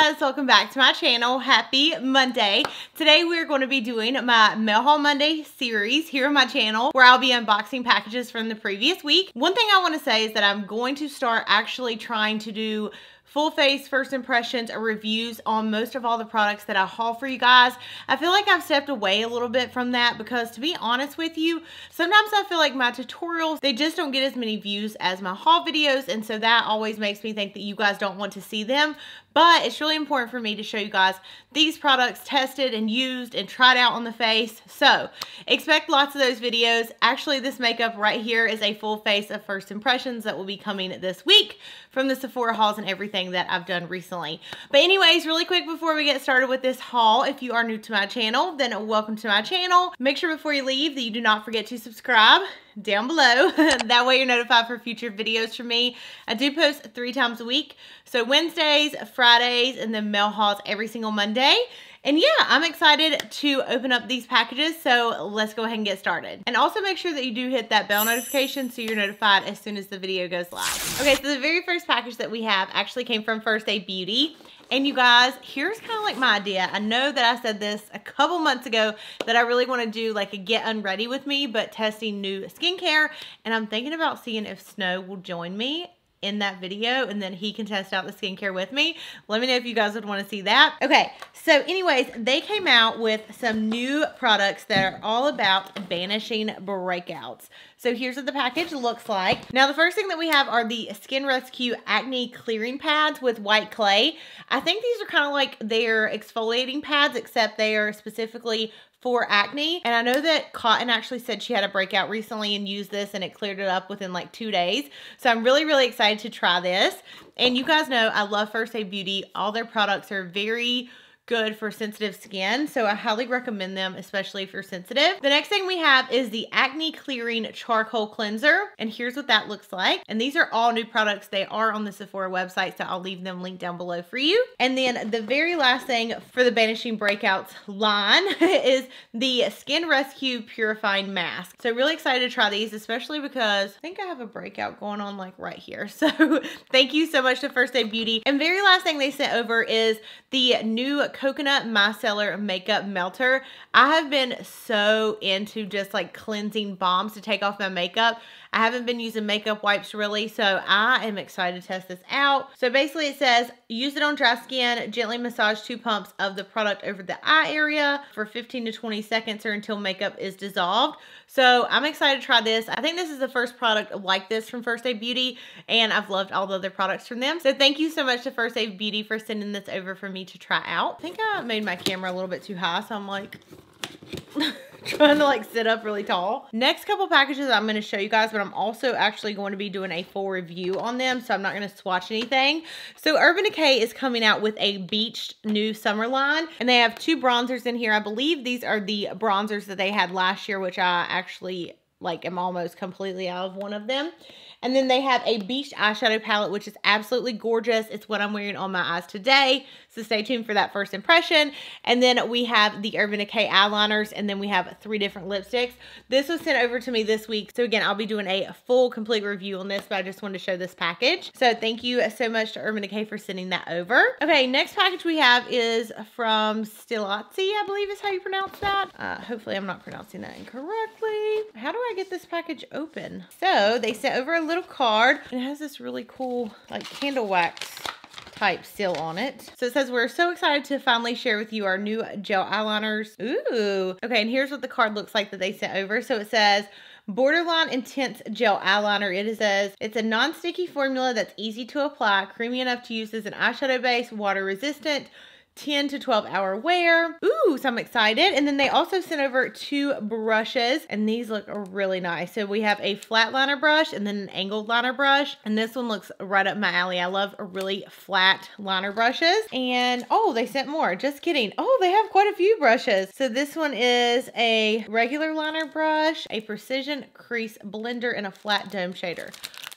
guys, welcome back to my channel. Happy Monday. Today we're going to be doing my Mail Haul Monday series here on my channel where I'll be unboxing packages from the previous week. One thing I want to say is that I'm going to start actually trying to do full face first impressions or reviews on most of all the products that I haul for you guys. I feel like I've stepped away a little bit from that because, to be honest with you, sometimes I feel like my tutorials, they just don't get as many views as my haul videos, and so that always makes me think that you guys don't want to see them. But it's really important for me to show you guys these products tested and used and tried out on the face. So expect lots of those videos. Actually, this makeup right here is a full face of first impressions that will be coming this week from the Sephora hauls and everything that I've done recently. But anyways, really quick before we get started with this haul, if you are new to my channel, then welcome to my channel. Make sure before you leave that you do not forget to subscribe down below. That way you're notified for future videos from me. I do post 3 times a week. So Wednesdays, Fridays, and then mail hauls every single Monday. And yeah, I'm excited to open up these packages, so let's go ahead and get started. And also make sure that you do hit that bell notification so you're notified as soon as the video goes live. Okay, so the very first package that we have actually came from First Aid Beauty. And you guys, here's kind of like my idea. I know that I said this a couple months ago that I really want to do like a get unready with me, but testing new skincare. And I'm thinking about seeing if Snow will join me in that video and then he can test out the skincare with me. Let me know if you guys would want to see that. Okay, so anyways, they came out with some new products that are all about banishing breakouts. So here's what the package looks like. Now the first thing that we have are the Skin Rescue Acne Clearing Pads with white clay. I think these are kind of like their exfoliating pads, except they are specifically for acne. And I know that Cotton actually said she had a breakout recently and used this and it cleared it up within like 2 days. So I'm really, really excited to try this. And you guys know I love First Aid Beauty. All their products are very good for sensitive skin, so I highly recommend them, especially if you're sensitive. The next thing we have is the Acne Clearing Charcoal Cleanser, and here's what that looks like. And these are all new products. They are on the Sephora website, so I'll leave them linked down below for you. And then the very last thing for the Banishing Breakouts line is the Skin Rescue Purifying Mask. So really excited to try these, especially because I think I have a breakout going on like right here. So thank you so much to First Aid Beauty. And very last thing they sent over is the new Coconut Micellar Makeup Melter. I have been so into just like cleansing balms to take off my makeup. I haven't been using makeup wipes really, so I am excited to test this out. So basically it says, use it on dry skin, gently massage 2 pumps of the product over the eye area for 15 to 20 seconds or until makeup is dissolved. So I'm excited to try this. I think this is the first product like this from First Aid Beauty, and I've loved all the other products from them. So thank you so much to First Aid Beauty for sending this over for me to try out. I think I made my camera a little bit too high, so I'm like trying to like sit up really tall. Next couple packages I'm going to show you guys, but I'm also actually going to be doing a full review on them, so I'm not going to swatch anything. So Urban Decay is coming out with a beached new summer line, and they have 2 bronzers in here. I believe these are the bronzers that they had last year, which I actually like am almost completely out of one of them. And then they have a beached eyeshadow palette, which is absolutely gorgeous. It's what I'm wearing on my eyes today. So stay tuned for that first impression. And then we have the Urban Decay eyeliners, and then we have 3 different lipsticks. This was sent over to me this week. So again, I'll be doing a full complete review on this, but I just wanted to show this package. So thank you so much to Urban Decay for sending that over. Okay, next package we have is from Stilazzi, I believe is how you pronounce that. Hopefully I'm not pronouncing that incorrectly. How do I get this package open? So they sent over a little card, and it has this really cool like candle wax type seal on it. So it says, we're so excited to finally share with you our new gel eyeliners. Ooh. Okay, and here's what the card looks like that they sent over. So it says, Borderline Intense Gel Eyeliner. It says, it's a non-sticky formula that's easy to apply, creamy enough to use as an eyeshadow base, water resistant, 10 to 12 hour wear. Ooh, so I'm excited. And then they also sent over 2 brushes, and these look really nice. So we have a flat liner brush and then an angled liner brush. And this one looks right up my alley. I love really flat liner brushes. And oh, they sent more. Just kidding. Oh, they have quite a few brushes. So this one is a regular liner brush, a precision crease blender, and a flat dome shader.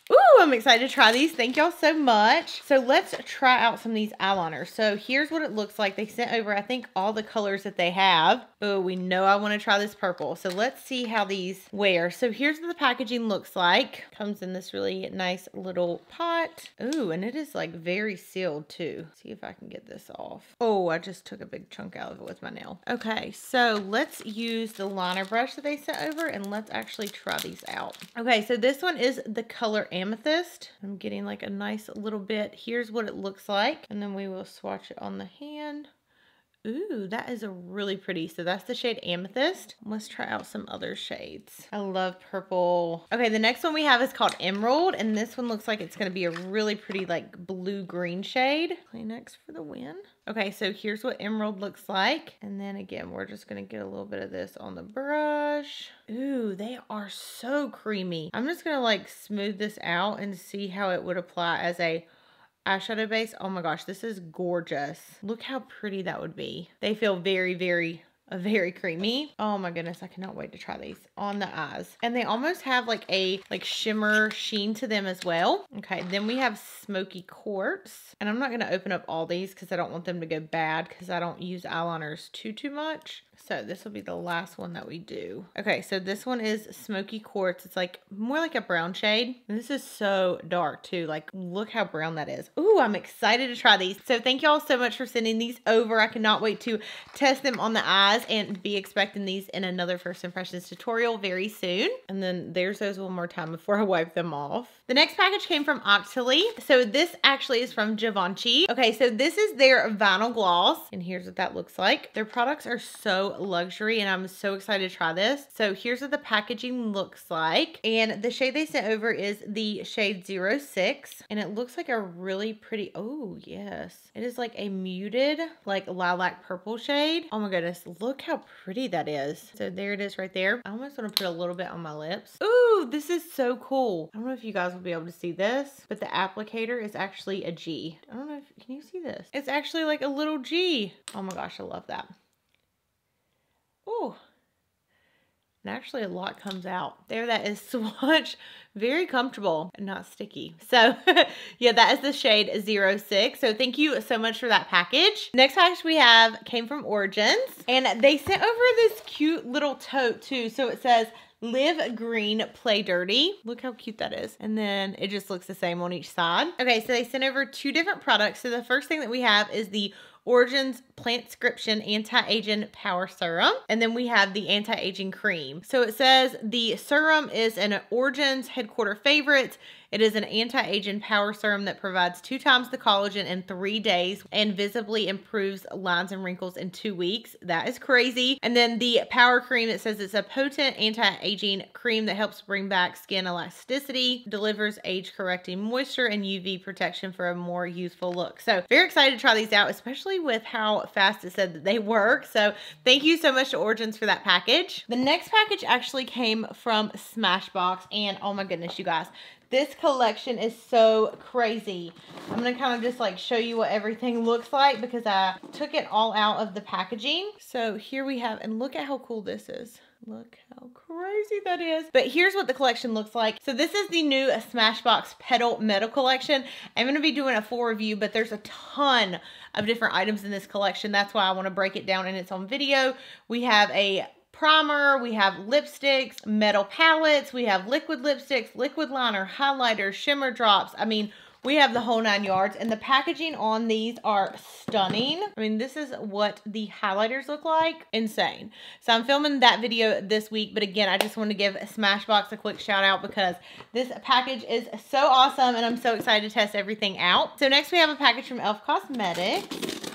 Ooh, I'm excited to try these. Thank y'all so much. So let's try out some of these eyeliners. So here's what it looks like. They sent over, I think, all the colors that they have. Oh, we know I want to try this purple. So let's see how these wear. So here's what the packaging looks like. Comes in this really nice little pot. Ooh, and it is like very sealed too. See if I can get this off. Oh, I just took a big chunk out of it with my nail. Okay, so let's use the liner brush that they sent over and let's actually try these out. Okay, so this one is the color Amethyst. I'm getting like a nice little bit. Here's what it looks like. And then we will swatch it on the hand. Ooh, that is a really pretty. So that's the shade Amethyst. Let's try out some other shades. I love purple. Okay, the next one we have is called Emerald. And this one looks like it's going to be a really pretty like blue-green shade. Kleenex for the win. Okay, so here's what Emerald looks like. And then again, we're just going to get a little bit of this on the brush. Ooh, they are so creamy. I'm just going to like smooth this out and see how it would apply as a eyeshadow base. Oh my gosh, this is gorgeous. Look how pretty that would be. They feel very, very creamy. Oh my goodness, I cannot wait to try these on the eyes. And they almost have like a shimmer sheen to them as well. Okay, then we have Smoky Quartz. And I'm not going to open up all these because I don't want them to go bad because I don't use eyeliners too much. So this will be the last one that we do. Okay, so this one is Smoky Quartz. It's like more like a brown shade. And this is so dark too. Like, look how brown that is. Ooh, I'm excited to try these. So thank y'all so much for sending these over. I cannot wait to test them on the eyes and be expecting these in another first impressions tutorial very soon. And then there's those one more time before I wipe them off. The next package came from Octoly. So this actually is from Givenchy. Okay, so this is their vinyl gloss. And here's what that looks like. Their products are so luxury and I'm so excited to try this. So here's what the packaging looks like. And the shade they sent over is the shade 06. And it looks like a really pretty, oh yes. It is like a muted, like lilac purple shade. Oh my goodness, look how pretty that is. So there it is right there. I almost want to put a little bit on my lips. Ooh, this is so cool. I don't know if you guys will be able to see this, but the applicator is actually a G. I don't know if, can you see this? It's actually like a little G. Oh my gosh, I love that. Ooh. And actually a lot comes out. There, that is swatch. Very comfortable and not sticky. So yeah, that is the shade 06. So thank you so much for that package. Next package we have came from Origins. And they sent over this cute little tote too. So it says, Live Green, Play Dirty. Look how cute that is. And then it just looks the same on each side. Okay, so they sent over 2 different products. So the first thing that we have is the Origins Plantscription Anti-Aging Power Serum. And then we have the Anti-Aging Cream. So it says the serum is an Origins headquarter favorite. It is an anti-aging power serum that provides 2 times the collagen in 3 days and visibly improves lines and wrinkles in 2 weeks. That is crazy. And then the power cream, it says it's a potent anti-aging cream that helps bring back skin elasticity, delivers age-correcting moisture, and UV protection for a more youthful look. So very excited to try these out, especially with how fast it said that they work. So thank you so much to Origins for that package. The next package actually came from Smashbox, and oh my goodness, you guys. This collection is so crazy. I'm going to kind of just like show you what everything looks like because I took it all out of the packaging. So here we have, and look at how cool this is. Look how crazy that is. But here's what the collection looks like. So this is the new Smashbox Petal Metal collection. I'm going to be doing a full review, but there's a ton of different items in this collection. That's why I want to break it down in its own video. We have a primer, we have lipsticks, metal palettes, we have liquid lipsticks, liquid liner, highlighters, shimmer drops. I mean, we have the whole 9 yards, and the packaging on these are stunning. I mean, this is what the highlighters look like. Insane. So I'm filming that video this week, but again, I just want to give Smashbox a quick shout out because this package is so awesome, and I'm so excited to test everything out. So next we have a package from Elf Cosmetics.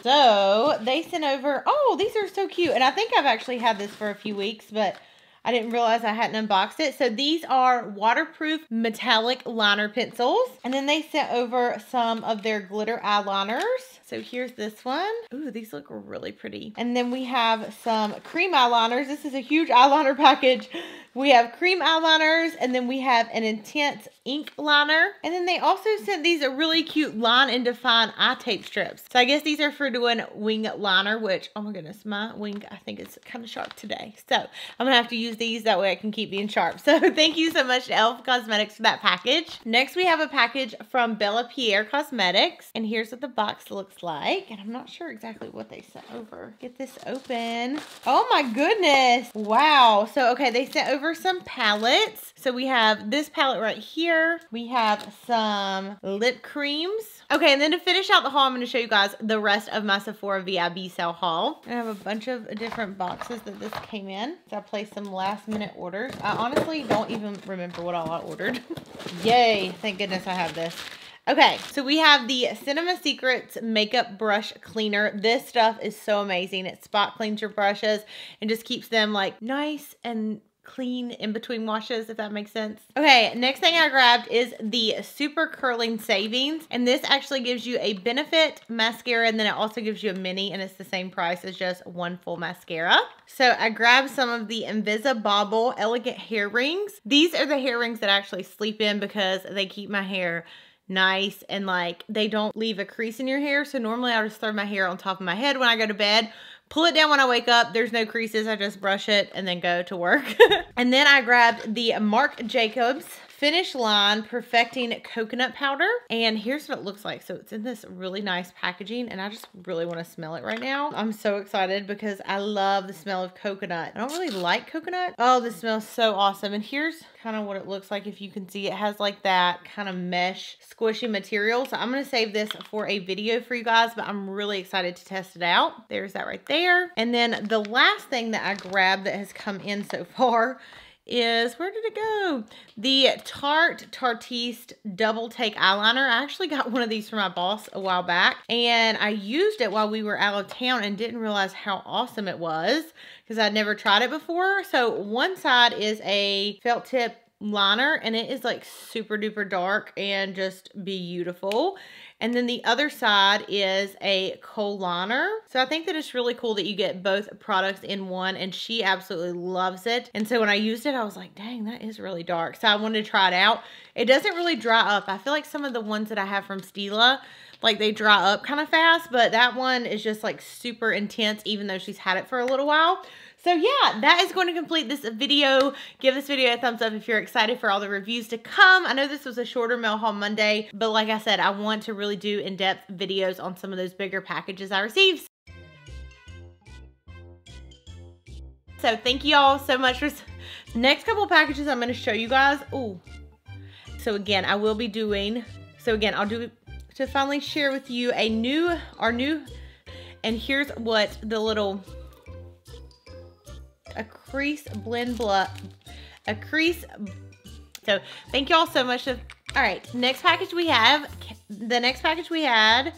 So they sent over, oh, these are so cute. And I think I've actually had this for a few weeks, but I didn't realize I hadn't unboxed it. So these are waterproof metallic liner pencils. And then they sent over some of their glitter eyeliners. So here's this one. Ooh, these look really pretty. And then we have some cream eyeliners. This is a huge eyeliner package. We have cream eyeliners, and then we have an intense ink liner. And then they also sent these really cute line and define eye tape strips. So I guess these are for doing wing liner, which, oh my goodness, my wing, I think it's kind of sharp today. So I'm gonna have to use these, that way I can keep being sharp. So thank you so much to Elf Cosmetics for that package. Next, we have a package from Bellapierre Cosmetics, and here's what the box looks like. And I'm not sure exactly what they sent over. Get this open. Oh my goodness. Wow. So, okay, they sent over some palettes. So we have this palette right here. We have some lip creams. Okay, and then to finish out the haul, I'm going to show you guys the rest of my Sephora VIB sale haul. I have a bunch of different boxes that this came in. So I placed some last minute orders. I honestly don't even remember what all I ordered. Yay. Thank goodness I have this. Okay, so we have the Cinema Secrets Makeup Brush Cleaner. This stuff is so amazing. It spot cleans your brushes and just keeps them like nice and clean in between washes, if that makes sense. Okay, next thing I grabbed is the Super Curling Savings, and this actually gives you a Benefit mascara, and then it also gives you a mini, and it's the same price as just one full mascara. So I grabbed some of the Invisibobble Elegant Hair Rings. These are the hair rings that I actually sleep in because they keep my hair nice and like they don't leave a crease in your hair. So normally I'll just throw my hair on top of my head when I go to bed, pull it down when I wake up. There's no creases. I just brush it and then go to work. And then I grabbed the Marc Jacobs Finish Line Perfecting Coconut Powder. And here's what it looks like. So it's in this really nice packaging, and I just really want to smell it right now. I'm so excited because I love the smell of coconut. I don't really like coconut. Oh, this smells so awesome. And here's kind of what it looks like. If you can see, it has like that kind of mesh squishy material. So I'm going to save this for a video for you guys, but I'm really excited to test it out. There's that right there. And then the last thing that I grabbed that has come in so far is, where did it go? The Tarte Tartiste Double Take Eyeliner. I actually got one of these for my boss a while back, and I used it while we were out of town and didn't realize how awesome it was because I'd never tried it before. So one side is a felt tip liner, and it is like super duper dark and just beautiful. And then the other side is a kohl liner. So I think that it's really cool that you get both products in one, and she absolutely loves it. And so when I used it, I was like, dang, that is really dark. So I wanted to try it out. It doesn't really dry up. I feel like some of the ones that I have from Stila, like they dry up kind of fast, but that one is just like super intense, even though she's had it for a little while. So yeah, that is going to complete this video. Give this video a thumbs up if you're excited for all the reviews to come. I know this was a shorter mail haul Monday, but like I said, I want to really do in-depth videos on some of those bigger packages I received. So thank you all so much for next couple packages I'm going to show you guys. Ooh. So again, I will be doing, I'll do to finally share with you our new, and here's what the little, a crease blend a crease. So thank you all so much. All right, next package we have, the next package we had,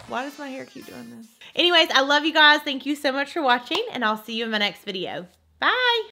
why does my hair keep doing this? Anyways, I love you guys. Thank you so much for watching, and I'll see you in my next video. Bye.